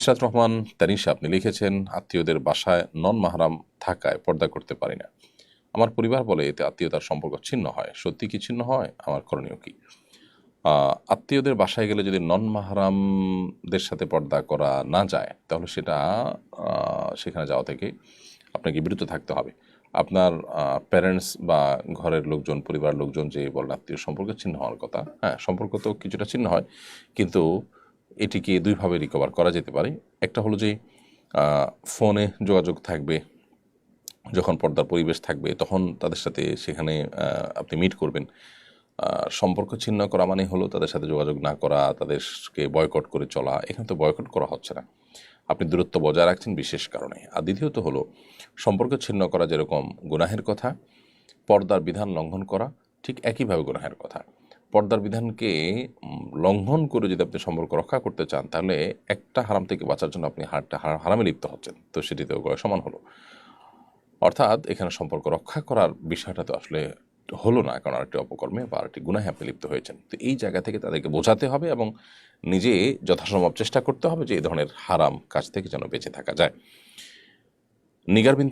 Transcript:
ইশরাত রহমান তানিশা আপনি লিখেছেন, আত্মীয়দের বাসায় নন মাহরাম থাকায় পর্দা করতে পারি না। আমার পরিবার বলে এতে আত্মীয়তার সম্পর্ক ছিন্ন হয়। সত্যি কি ছিন্ন হয়? আমার করণীয় কি? আত্মীয়দের বাসায় গেলে যদি নন মাহরামদের সাথে পর্দা করা না যায়, তাহলে সেটা সেখানে যাওয়া থেকে আপনাকে বিরত থাকতে হবে। আপনার প্যারেন্টস বা ঘরের লোকজন, পরিবারের লোকজন যে বলেন আত্মীয় সম্পর্ক ছিন্ন হওয়ার কথা, হ্যাঁ, সম্পর্ক তো কিছুটা ছিন্ন হয়, কিন্তু এটিকে দুইভাবে রিকভার করা যেতে পারে। একটা হলো যে ফোনে যোগাযোগ থাকবে, যখন পর্দার পরিবেশ থাকবে তখন তাদের সাথে সেখানে আপনি মিট করবেন। সম্পর্ক ছিন্ন করা মানে হলো তাদের সাথে যোগাযোগ না করা, তাদেরকে বয়কট করে চলা। এখানে তো বয়কট করা হচ্ছে না, আপনি দূরত্ব বজায় রাখছেন বিশেষ কারণে। আর দ্বিতীয়ত হলো, সম্পর্ক ছিন্ন করা যেরকম গুনাহের কথা, পর্দার বিধান লঙ্ঘন করা ঠিক একইভাবে গুনাহের কথা। পর্দার বিধানকে লঙ্ঘন করে যদি আপনি সম্পর্ক রক্ষা করতে চান, তাহলে একটা হারাম থেকে বাঁচার জন্য আপনি হারামে লিপ্ত হচ্ছেন, তো সেটিতেও সমান হলো। অর্থাৎ এখানে সম্পর্ক রক্ষা করার বিষয়টা তো আসলে হলো না, কারণ আরেকটি অপকর্মে বা আরেকটি গুনাহে আপনি লিপ্ত হয়েছেন। তো এই জায়গা থেকে তাদেরকে বোঝাতে হবে এবং নিজে যথাসম্ভব চেষ্টা করতে হবে যে এই ধরনের হারাম কাজ থেকে যেন বেঁচে থাকা যায়। নিগার বিনতে